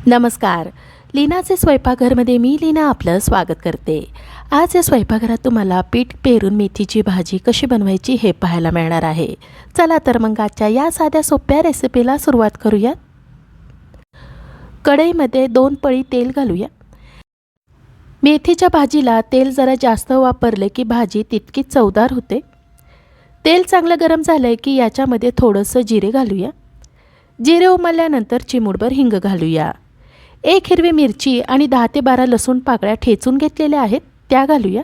नमस्कार. लीनाचे स्वयंपाकघरमध्ये मी लीना आपलं स्वागत करते. आज या स्वयंपाकघरात तुम्हाला पीठ पेरून मेथीची भाजी कशी बनवायची हे पाहायला मिळणार आहे. चला तर मग आजच्या या साध्या सोप्या रेसिपीला सुरुवात करूया. कढईमध्ये 2 पळी तेल घालूया. मेथीच्या भाजीला तेल जरा जास्त वापरले की भाजी तितकीच चवदार होते. तेल चांगलं गरम झालं की याच्यामध्ये थोडंसं जिरे घालूया. जिरे उमलल्यानंतर चिमूटभर हिंग घालूया. 1 हिरवी मिरची आणि 10 ते 12 लसूण पाकळ्या ठेचून घेतलेल्या आहेत त्या घालूया.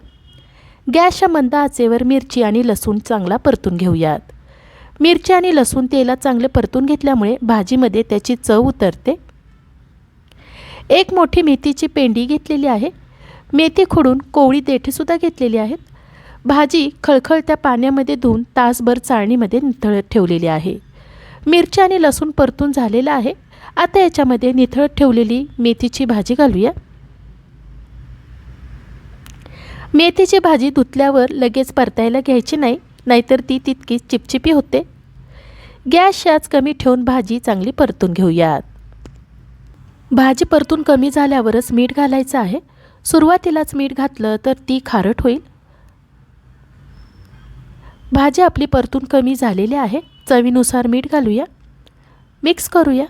गॅसच्या मंद आचेवर मिरची आणि लसूण चांगला परतून घेऊयात. मिरची आणि लसूण तेलात चांगले परतून घेतल्यामुळे भाजीमध्ये त्याची चव उतरते. 1 मोठी मेथीची पेंडी घेतलेली आहे. मेथी खोडून कोवळी देठेसुद्धा घेतलेली आहेत. भाजी खळखळत्या पाण्यामध्ये धुवून तासभर चाळणीमध्ये निथळत ठेवलेली आहे. मिरची आणि लसूण परतून झालेला आहे. आता याच्यामध्ये निथळत ठेवलेली मेथीची भाजी घालूया. मेथीची भाजी धुतल्यावर लगेच परतायला घ्यायची नाही, नाहीतर ती तितकीच चिपचिपी होते. गॅस कमी ठेवून भाजी चांगली परतून घेऊयात. भाजी परतून कमी झाल्यावरच मीठ घालायचं आहे. सुरुवातीलाच मीठ घातलं तर ती खारट होईल. भाजी आपली परतून कमी झालेली आहे. चवीनुसार मीठ घालूया. मिक्स करूया.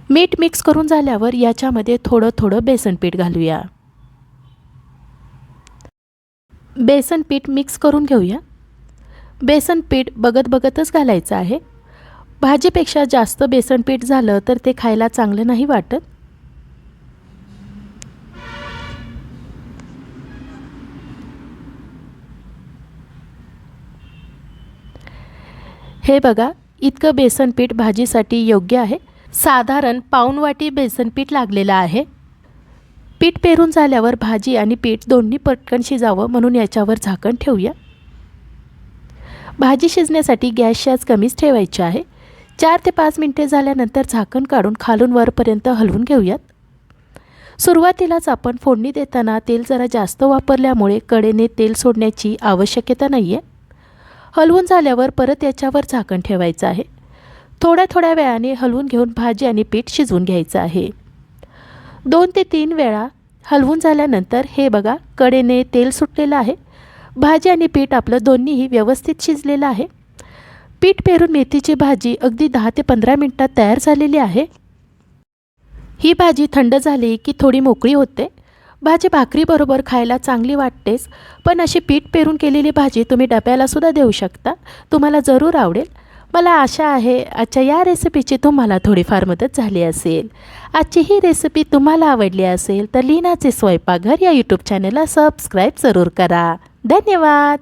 मीठ मिक्स करून झाल्यावर याच्यामध्ये थोडं बेसन पीठ घालूया. बेसन पीठ मिक्स करून घेऊया. बेसन पीठ बघतच घालायचं आहे. भाजीपेक्षा जास्त बेसन पीठ झालं तर ते खायला चांगलं नाही वाटत. हे बघा, इतकं बेसन पीठ भाजीसाठी योग्य आहे. साधारण पाऊण वाटी बेसन पीठ लागलेलं आहे. पीठ पेरून झाल्यावर भाजी आणि पीठ दोन्ही पटकन शिजावं म्हणून याच्यावर झाकण ठेवूया. भाजी शिजण्यासाठी गॅस कमीच ठेवायची आहे. 4 ते 5 मिनिटे झाल्यानंतर झाकण काढून खालून वरपर्यंत हलवून घेऊयात. सुरुवातीलाच आपण फोडणी देताना तेल जरा जास्त वापरल्यामुळे कडेने तेल सोडण्याची आवश्यकता नाही आहे. हलवून झाल्यावर परत याच्यावर झाकण ठेवायचं आहे. थोड्या वेळाने हलवून घेऊन भाजी आणि पीठ शिजवून घ्यायचं आहे. 2 ते 3 वेळा हलवून झाल्यानंतर हे बघा, कडेने तेल सुटलेलं आहे. भाजी आणि पीठ आपलं दोन्हीही व्यवस्थित शिजलेलं आहे. पीठ पेरून मेथीची भाजी अगदी 10 ते 15 मिनिटात तयार झालेली आहे. ही भाजी थंड झाली की थोडी मोकळी होते. भाजी भाकरीबरोबर खायला चांगली वाटतेच, पण अशी पीठ पेरून केलेली भाजी तुम्ही डब्यालासुद्धा देऊ शकता. तुम्हाला जरूर आवडेल. मला आशा आहे आजच्या या रेसिपीची तुम्हाला थोडीफार मदत झाली असेल. आजची ही रेसिपी तुम्हाला आवडली असेल तर लीनाचे स्वयंपाकघर या यूट्यूब चॅनलला सबस्क्राईब जरूर करा. धन्यवाद.